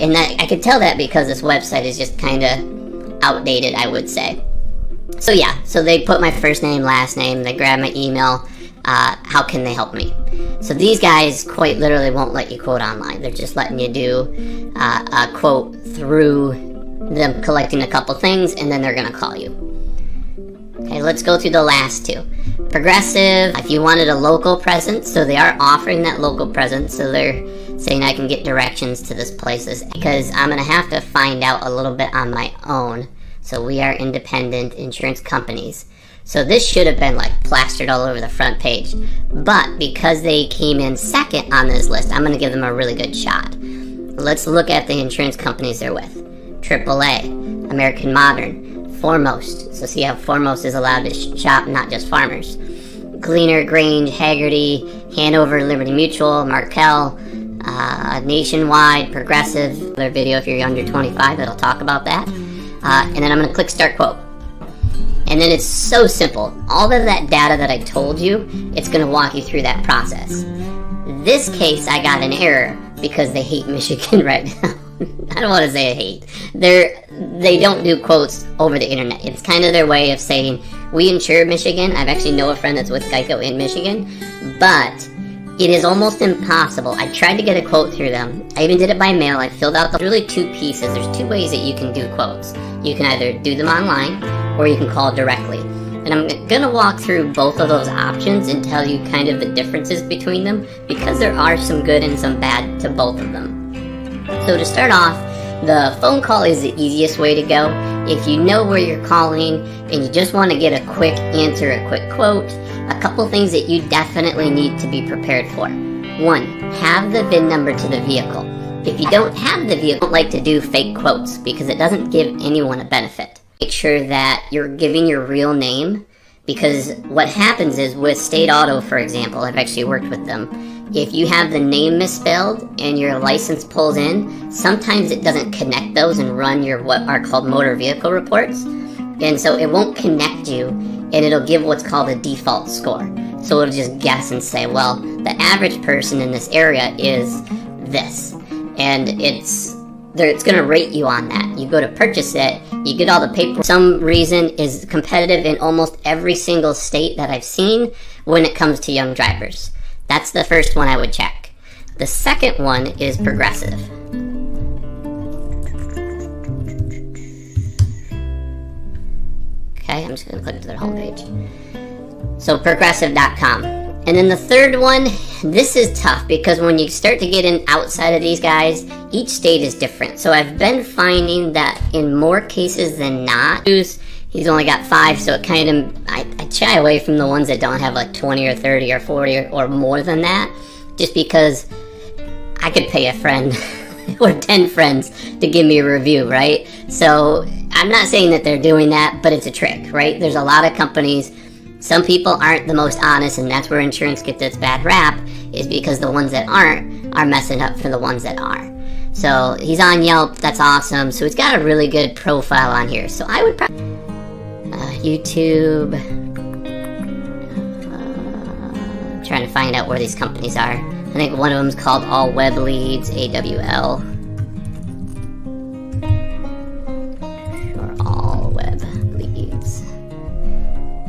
And I could tell that because this website is just kind of outdated, I would say. So yeah, so they put my first name, last name, they grab my email. How can they help me? So these guys quite literally won't let you quote online. They're just letting you do a quote through them collecting a couple things, and then they're gonna call you. Okay, let's go through the last two. Progressive, if you wanted a local presence, so they are offering that local presence, so they're saying I can get directions to this places, because I'm gonna have to find out a little bit on my own. So we are independent insurance companies. So this should have been like plastered all over the front page, but because they came in second on this list, I'm gonna give them a really good shot. Let's look at the insurance companies they're with. AAA, American Modern, Foremost. So see how Foremost is allowed to shop, not just Farmers. Gleaner, Grange, Haggerty, Hanover, Liberty Mutual, Markel, Nationwide, Progressive. Their video if you're under 25, it'll talk about that. And then I'm going to click Start Quote. And then it's so simple. All of that data that I told you, it's going to walk you through that process. This case, I got an error because they hate Michigan right now. I don't want to say I hate. They don't do quotes over the internet. It's kind of their way of saying, we insure Michigan. I've actually know a friend that's with Geico in Michigan, but it is almost impossible. I tried to get a quote through them. I even did it by mail. I filled out really two pieces. There's two ways that you can do quotes. You can either do them online or you can call directly. And I'm going to walk through both of those options and tell you kind of the differences between them, because there are some good and some bad to both of them. So to start off, the phone call is the easiest way to go. If you know where you're calling and you just want to get a quick answer, a quick quote, a couple things that you definitely need to be prepared for. One, have the VIN number to the vehicle. If you don't have the vehicle, don't like to do fake quotes because it doesn't give anyone a benefit. Make sure that you're giving your real name, because what happens is with State Auto, for example, I've actually worked with them. If you have the name misspelled and your license pulls in, sometimes it doesn't connect those and run your what are called motor vehicle reports. And so it won't connect you, and it'll give what's called a default score. So it'll just guess and say, well, the average person in this area is this. And it's going to rate you on that. You go to purchase it, you get all the paperwork. For some reason is competitive in almost every single state that I've seen when it comes to young drivers. That's the first one I would check. The second one is Progressive. Okay, I'm just going to click to their homepage. So progressive.com. And then the third one, this is tough because when you start to get in outside of these guys, each state is different. So I've been finding that in more cases than not, he's only got 5, so it kind of, I shy away from the ones that don't have like 20 or 30 or 40 or more than that, just because I could pay a friend or 10 friends to give me a review, right? So I'm not saying that they're doing that, but it's a trick, right? There's a lot of companies. Some people aren't the most honest, and that's where insurance gets its bad rap, is because the ones that aren't are messing up for the ones that are. So he's on Yelp, that's awesome. So he's got a really good profile on here. So I would probably YouTube, trying to find out where these companies are. I think one of them is called All Web Leads, AWL. All Web Leads.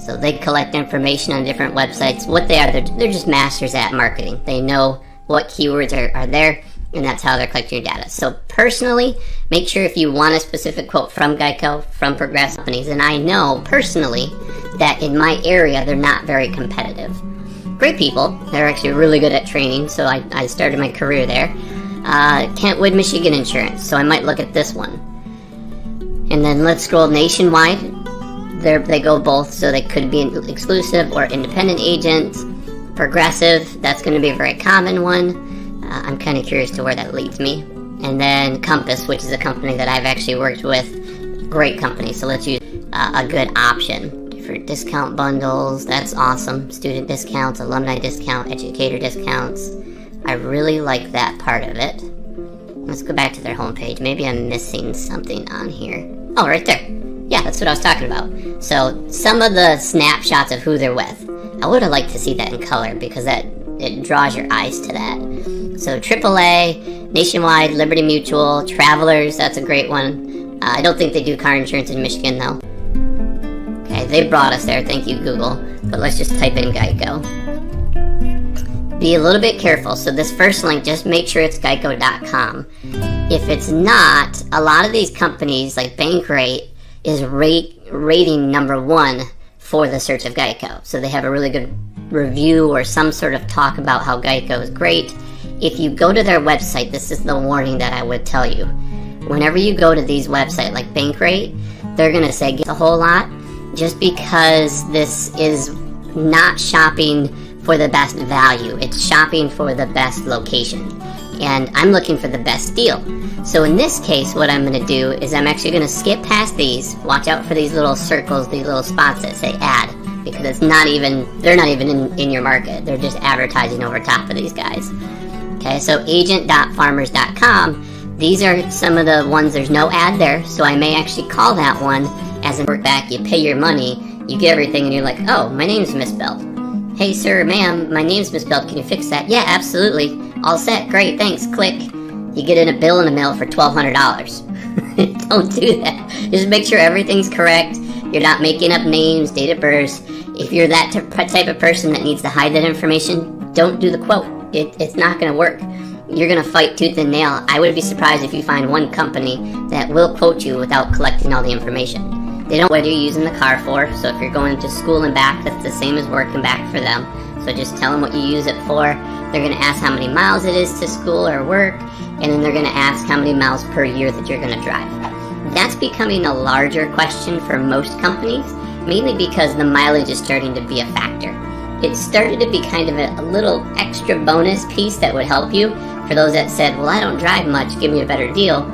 So they collect information on different websites. What they are, they're just masters at marketing. They know what keywords are there, and that's how they're collecting your data. So personally, make sure if you want a specific quote from Geico, from Progressive companies, and I know personally that in my area, they're not very competitive. Great people. They're actually really good at training, so I started my career there. Kentwood, Michigan Insurance, so I might look at this one. And then let's scroll Nationwide. They go both, so they could be exclusive or independent agents. Progressive, that's going to be a very common one. I'm kind of curious to where that leads me. And then Compass, which is a company that I've actually worked with. Great company, so let's use a good option. Different discount bundles, that's awesome. Student discounts, alumni discount, educator discounts. I really like that part of it. Let's go back to their homepage. Maybe I'm missing something on here. Oh, right there. Yeah, that's what I was talking about. So some of the snapshots of who they're with. I would have liked to see that in color because it draws your eyes to that. So AAA, Nationwide, Liberty Mutual, Travelers, that's a great one. I don't think they do car insurance in Michigan though. Okay, they brought us there, thank you Google. But let's just type in Geico. Be a little bit careful. So this first link, just make sure it's geico.com. If it's not, a lot of these companies like Bankrate is rating #1 for the search of Geico. So they have a really good review or some sort of talk about how Geico is great. If you go to their website, this is the warning that I would tell you. Whenever you go to these websites like Bankrate, they're going to say get a whole lot, just because this is not shopping for the best value. It's shopping for the best location. And I'm looking for the best deal. So in this case, what I'm going to do is I'm actually going to skip past these. Watch out for these little circles, these little spots that say ad, because they're not even in your market. They're just advertising over top of these guys. Okay, so agent.farmers.com, these are some of the ones, there's no ad there, so I may actually call that one as a work back. You pay your money, you get everything, and you're like, oh, my name's misspelled. Hey sir, ma'am, my name's misspelled, can you fix that? Yeah, absolutely. All set, great, thanks, click. You get in a bill in the mail for $1,200. Don't do that. Just make sure everything's correct. You're not making up names, date of birth. If you're that type of person that needs to hide that information, don't do the quote. It's not going to work. You're going to fight tooth and nail. I would be surprised if you find one company that will quote you without collecting all the information. They don't know what you're using the car for, so if you're going to school and back, that's the same as work and back for them. So just tell them what you use it for. They're going to ask how many miles it is to school or work, and then they're going to ask how many miles per year that you're going to drive. That's becoming a larger question for most companies, mainly because the mileage is starting to be a factor. It started to be kind of a little extra bonus piece that would help you for those that said, well, I don't drive much, give me a better deal,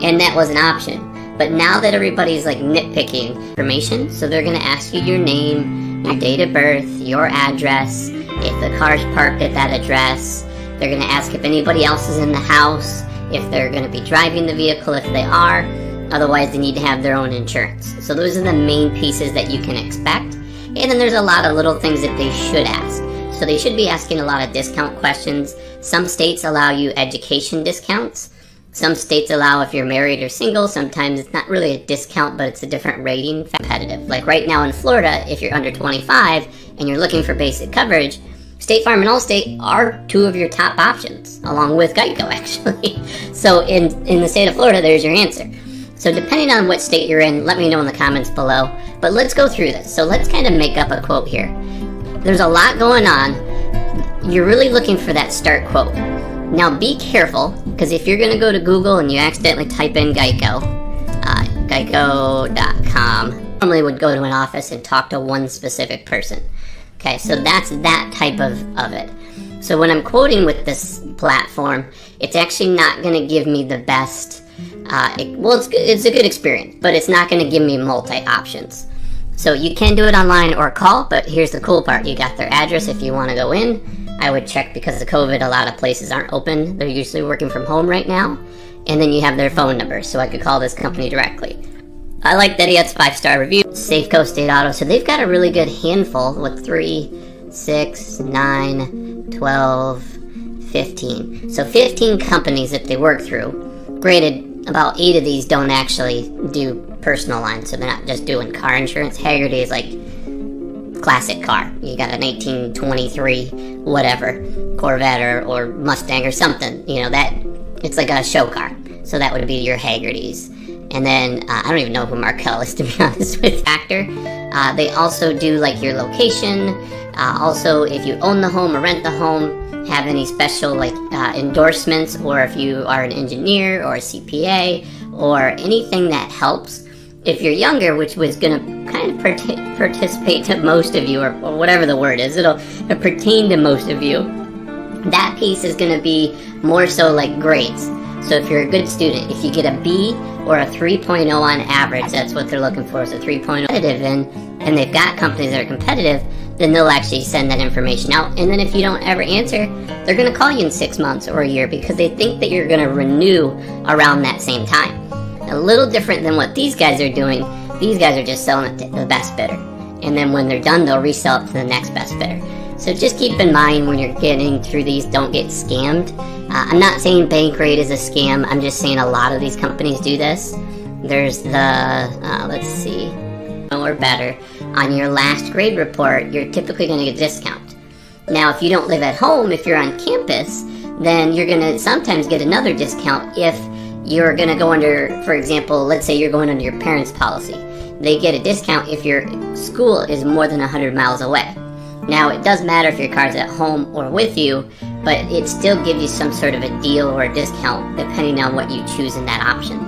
and that was an option. But now that everybody's like nitpicking information, so they're going to ask you your name, your date of birth, your address, if the car's parked at that address. They're going to ask if anybody else is in the house, if they're going to be driving the vehicle, if they are. Otherwise, they need to have their own insurance. So those are the main pieces that you can expect. And then there's a lot of little things that they should ask. So they should be asking a lot of discount questions. Some states allow you education discounts. Some states allow if you're married or single. Sometimes it's not really a discount, but it's a different rating, competitive. Like right now in Florida, if you're under 25 and you're looking for basic coverage, State Farm and Allstate are two of your top options, along with Geico, actually. So in the state of Florida, there's your answer. So depending on what state you're in, let me know in the comments below. But let's go through this. So let's kind of make up a quote here. There's a lot going on. You're really looking for that start quote. Now be careful, because if you're going to go to Google and you accidentally type in Geico, geico.com, normally would go to an office and talk to one specific person. Okay, so that's that type of it. So when I'm quoting with this platform, it's actually not going to give me the best. It's a good experience, but it's not going to give me multi-options. So you can do it online or call, but here's the cool part. You got their address if you want to go in. I would check because of COVID, a lot of places aren't open. They're usually working from home right now. And then you have their phone number, so I could call this company directly. I like that he has 5-star review. Safeco, State Auto, so they've got a really good handful with 3, 6, 9, 12, 15. So 15 companies that they work through. Granted, about 8 of these don't actually do personal lines, so they're not just doing car insurance. Haggerty is like classic car. You got an 1823 whatever Corvette or Mustang or something, you know, that it's like a show car. So that would be your Haggerty's. And then I don't even know who Markel is, to be honest with Factor. They also do like your location. Also, if you own the home or rent the home, have any special like endorsements, or if you are an engineer or a CPA or anything that helps. If you're younger, which was going to kind of participate to most of you, or whatever the word is, it'll pertain to most of you. That piece is going to be more so like grades. So if you're a good student, if you get a B or a 3.0 on average, that's what they're looking for, is a 3.0 competitive in, and they've got companies that are competitive, then they'll actually send that information out. And then if you don't ever answer, they're going to call you in 6 months or a year because they think that you're going to renew around that same time. A little different than what these guys are doing. These guys are just selling it to the best bidder. And then when they're done, they'll resell it to the next best bidder. So just keep in mind when you're getting through these, don't get scammed. I'm not saying Bankrate is a scam. I'm just saying a lot of these companies do this. There's the, let's see, or better. On your last grade report, you're typically going to get a discount. Now, if you don't live at home, if you're on campus, then you're going to sometimes get another discount if you're going to go under, for example, let's say you're going under your parents' policy. They get a discount if your school is more than 100 miles away. Now, it does matter if your car's at home or with you, but it still gives you some sort of a deal or a discount depending on what you choose in that option.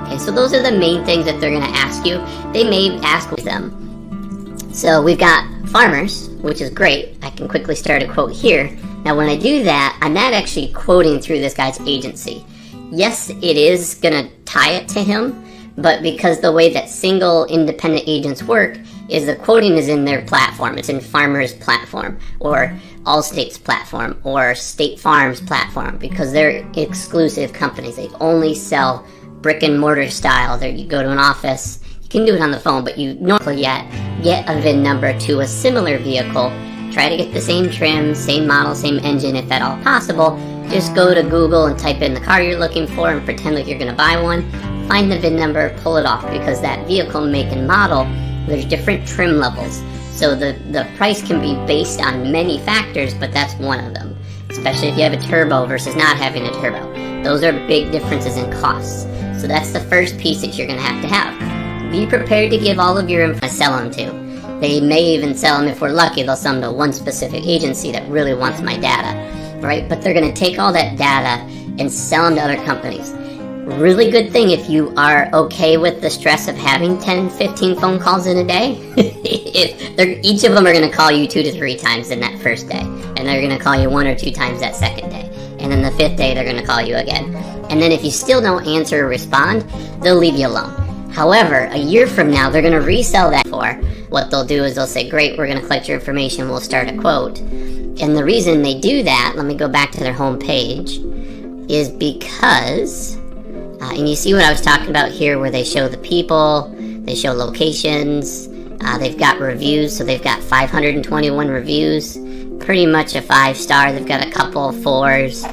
Okay, so those are the main things that they're going to ask you. They may ask them. So we've got farmers, which is great. I can quickly start a quote here. Now, when I do that, I'm not actually quoting through this guy's agency. Yes, it is going to tie it to him, but because the way that single independent agents work is the quoting is in their platform. It's in Farmers' platform, or Allstate's platform, or State Farm's platform, because they're exclusive companies. They only sell brick and mortar style. There, you go to an office. You can do it on the phone, but you normally get a VIN number to a similar vehicle. Try to get the same trim, same model, same engine if at all possible. Just go to Google and type in the car you're looking for and pretend like you're going to buy one. Find the VIN number, pull it off, because that vehicle make and model, there's different trim levels. So the price can be based on many factors, but that's one of them. Especially if you have a turbo versus not having a turbo. Those are big differences in costs. So that's the first piece that you're going to have. Be prepared to give all of your info to sell them to. They may even sell them, if we're lucky, they'll sell them to one specific agency that really wants my data, right? But they're going to take all that data and sell them to other companies. Really good thing if you are okay with the stress of having 10, 15 phone calls in a day. Each of them are going to call you 2 to 3 times in that first day. And they're going to call you 1 or 2 times that second day. And then the 5th day, they're going to call you again. And then if you still don't answer or respond, they'll leave you alone. However, a year from now, they're going to resell that for. What they'll do is they'll say, great, we're going to collect your information, we'll start a quote. And the reason they do that, let me go back to their home page, is because, and you see what I was talking about here where they show the people, they show locations, they've got reviews, so they've got 521 reviews, pretty much a 5-star, they've got a couple 4s,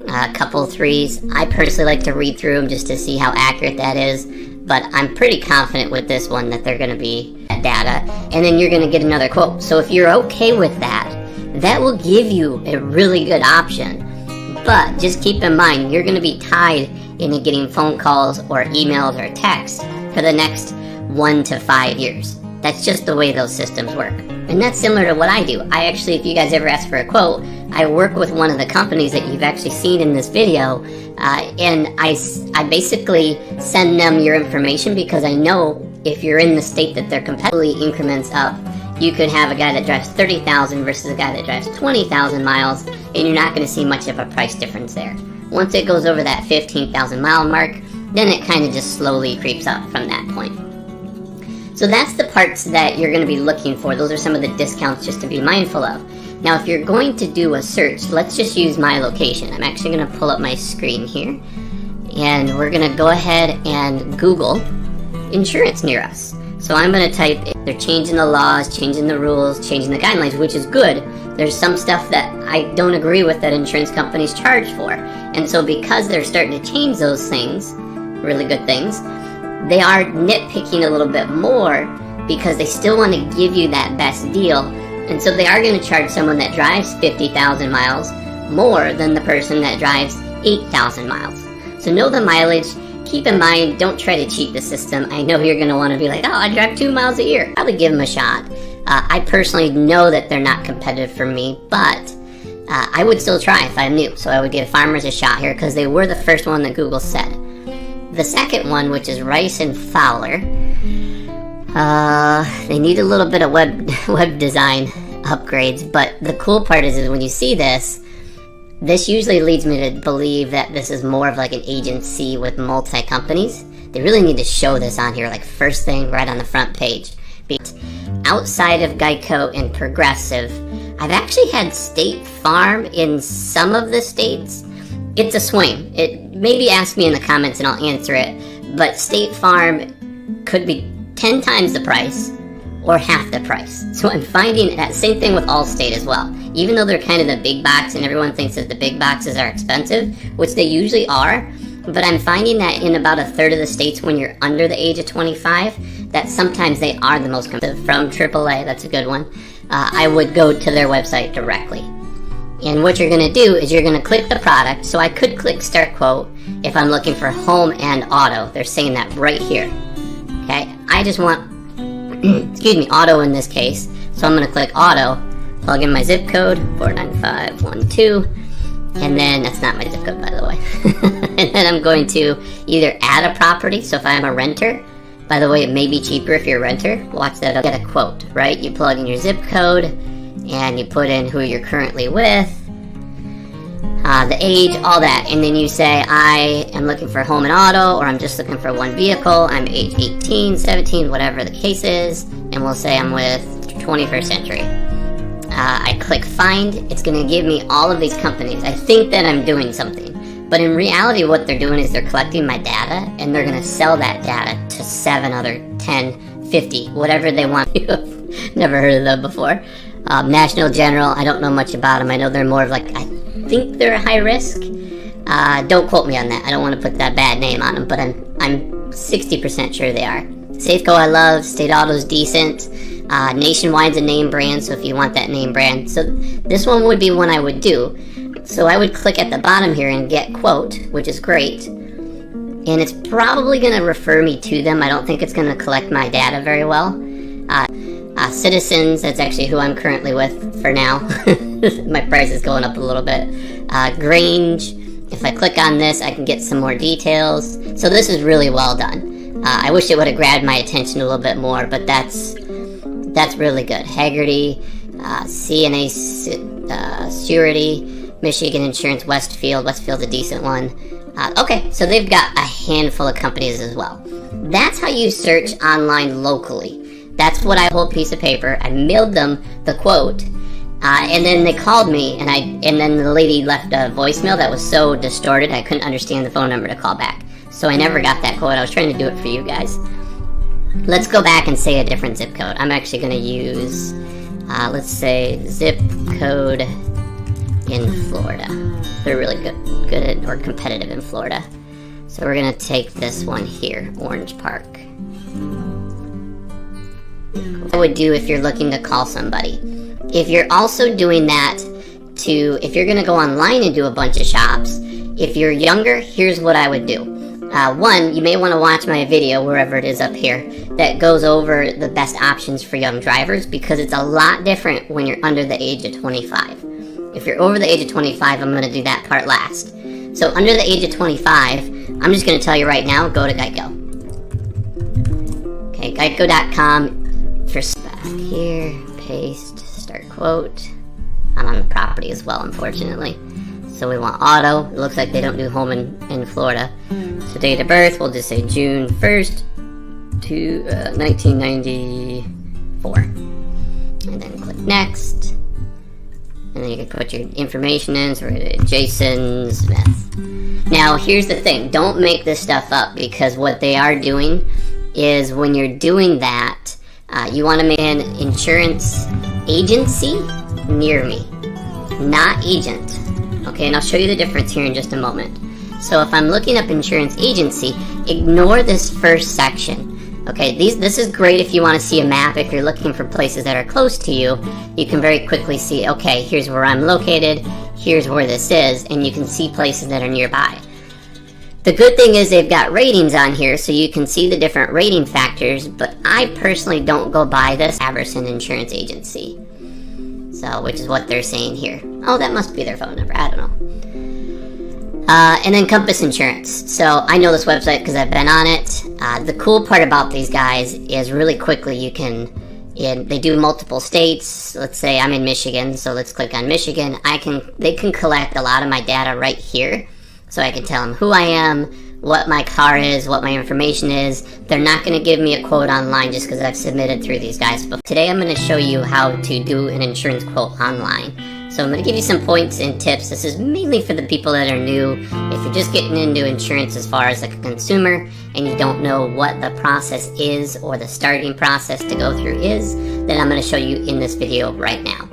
a couple 3s. I personally like to read through them just to see how accurate that is, but I'm pretty confident with this one that they're going to be data, and then you're going to get another quote. So if you're okay with that, that will give you a really good option. But just keep in mind, you're going to be tied into getting phone calls or emails or texts for the next 1 to 5 years. That's just the way those systems work. And that's similar to what I do. I actually, if you guys ever ask for a quote, I work with one of the companies that you've actually seen in this video, and I basically send them your information because I know if you're in the state that they're competitively increments up, you could have a guy that drives 30,000 versus a guy that drives 20,000 miles, and you're not going to see much of a price difference there. Once it goes over that 15,000 mile mark, then it kind of just slowly creeps up from that point. So that's the parts that you're going to be looking for. Those are some of the discounts just to be mindful of. Now, if you're going to do a search, let's just use my location. I'm actually going to pull up my screen here, and we're going to go ahead and Google insurance near us. So I'm going to type, they're changing the laws, changing the rules, changing the guidelines, which is good. There's some stuff that I don't agree with that insurance companies charge for. And so because they're starting to change those things, really good things, they are nitpicking a little bit more because they still want to give you that best deal. And so they are going to charge someone that drives 50,000 miles more than the person that drives 8,000 miles. So know the mileage. Keep in mind, don't try to cheat the system. I know you're going to want to be like, oh, I drive 2 miles a year. Probably give them a shot. I personally know that they're not competitive for me, but I would still try if I knew. So I would give Farmers a shot here because they were the first one that Google said. The second one, which is Rice and Fowler, they need a little bit of web design upgrades, but the cool part is when you see this usually leads me to believe that this is more of like an agency with multi-companies. They really need to show this on here, like first thing right on the front page. Outside of Geico and Progressive, I've actually had State Farm in some of the states. It's a swing. Maybe ask me in the comments and I'll answer it, but State Farm could be 10 times the price, or half the price. So I'm finding that same thing with Allstate as well. Even though they're kind of the big box and everyone thinks that the big boxes are expensive, which they usually are, but I'm finding that in about a third of the states when you're under the age of 25, that sometimes they are the most expensive. From AAA, that's a good one. I would go to their website directly. And what you're going to do is you're going to click the product. So I could click Start Quote if I'm looking for home and auto. They're saying that right here. Okay, I just want, excuse me, auto in this case. So I'm going to click auto, plug in my zip code, 49512, and then, that's not my zip code by the way. And then I'm going to either add a property, so if I'm a renter, by the way, it may be cheaper if you're a renter, watch that, I'll get a quote, right? You plug in your zip code, and you put in who you're currently with, the age, all that, and then you say, I am looking for home and auto, or I'm just looking for one vehicle, I'm age 18, 17, whatever the case is, and we'll say I'm with 21st Century. I click find, it's going to give me all of these companies. I think that I'm doing something, but in reality what they're doing is they're collecting my data, and they're going to sell that data to 7 other, 10, 50, whatever they want. Never heard of them before. National General, I don't know much about them. I know they're more of like, I think they're a high risk. Don't quote me on that. I don't want to put that bad name on them, but I'm 60% sure they are. Safeco I love, State Auto's decent. Nationwide's a name brand, so if you want that name brand. So this one would be one I would do. So I would click at the bottom here and get quote, which is great. And it's probably going to refer me to them. I don't think it's going to collect my data very well. Citizens, that's actually who I'm currently with for now. My price is going up a little bit. Grange, if I click on this, I can get some more details. So this is really well done. I wish it would have grabbed my attention a little bit more, but that's really good. Haggerty, CNA Surety, Michigan Insurance, Westfield's a decent one. Okay, so they've got a handful of companies as well. That's how you search online locally. That's what I hold piece of paper. I mailed them the quote, and then they called me, and then the lady left a voicemail that was so distorted I couldn't understand the phone number to call back. So I never got that quote. I was trying to do it for you guys. Let's go back and say a different zip code. I'm actually going to use, let's say zip code in Florida. They're really good or competitive in Florida. So we're going to take this one here, Orange Park. What I would do if you're looking to call somebody. If you're also doing that if you're going to go online and do a bunch of shops, if you're younger, here's what I would do. One, you may want to watch my video, wherever it is up here, that goes over the best options for young drivers, because it's a lot different when you're under the age of 25. If you're over the age of 25, I'm going to do that part last. So under the age of 25, I'm just going to tell you right now, go to Geico. Okay, Geico.com. First back here, paste, start quote. I'm on the property as well, unfortunately. So we want auto. It looks like they don't do home in Florida. So date of birth, we'll just say June 1st to 1994. And then click next. And then you can put your information in. So we're going to do Jason Smith. Now here's the thing. Don't make this stuff up, because what they are doing is when you're doing that, you want to make an insurance agency near me, not agent. Okay, and I'll show you the difference here in just a moment. So if I'm looking up insurance agency, ignore this first section. Okay, this is great if you want to see a map. If you're looking for places that are close to you, you can very quickly see, okay, here's where I'm located, here's where this is, and you can see places that are nearby. The good thing is they've got ratings on here, so you can see the different rating factors, but I personally don't go by this Aberson Insurance Agency. So, which is what they're saying here. Oh, that must be their phone number, I don't know. And then Compass Insurance. So, I know this website because I've been on it. The cool part about these guys is really quickly they do multiple states. Let's say I'm in Michigan, so let's click on Michigan. They can collect a lot of my data right here. So I can tell them who I am, what my car is, what my information is. They're not going to give me a quote online just because I've submitted through these guys. But today I'm going to show you how to do an insurance quote online. So So I'm going to give you some points and tips. This is mainly for the people that are new. If you're just getting into insurance as far as like a consumer and you don't know what the process is or the starting process to go through is, then I'm going to show you in this video right now.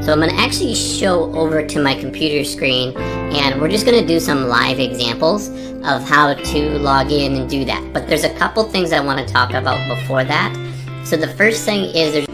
So I'm going to actually show over to my computer screen, and we're just going to do some live examples of how to log in and do that. But there's a couple things I want to talk about before that. So the first thing is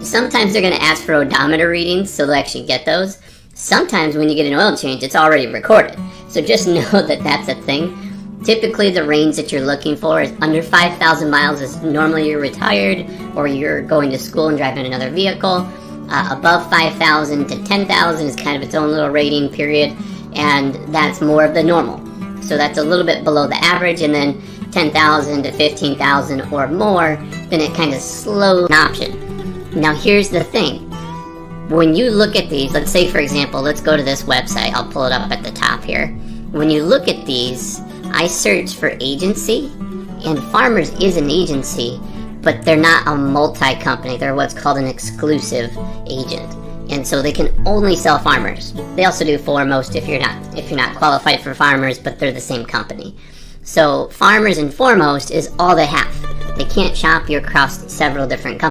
sometimes they're going to ask for odometer readings, so they'll actually get those. Sometimes when you get an oil change, it's already recorded. So just know that that's a thing. Typically the range that you're looking for is under 5,000 miles is normally you're retired or you're going to school and driving another vehicle. Above 5,000 to 10,000 is kind of its own little rating period, and that's more of the normal. So that's a little bit below the average, and then 10,000 to 15,000 or more, then it kind of slows an option. Now here's the thing. When you look at these, let's say for example, let's go to this website. I'll pull it up at the top here. When you look at these, I search for agency, and Farmers is an agency, but they're not a multi-company. They're what's called an exclusive agent. And so they can only sell Farmers. They also do Foremost if you're not qualified for Farmers, but they're the same company. So Farmers and Foremost is all they have. They can't shop you across several different companies.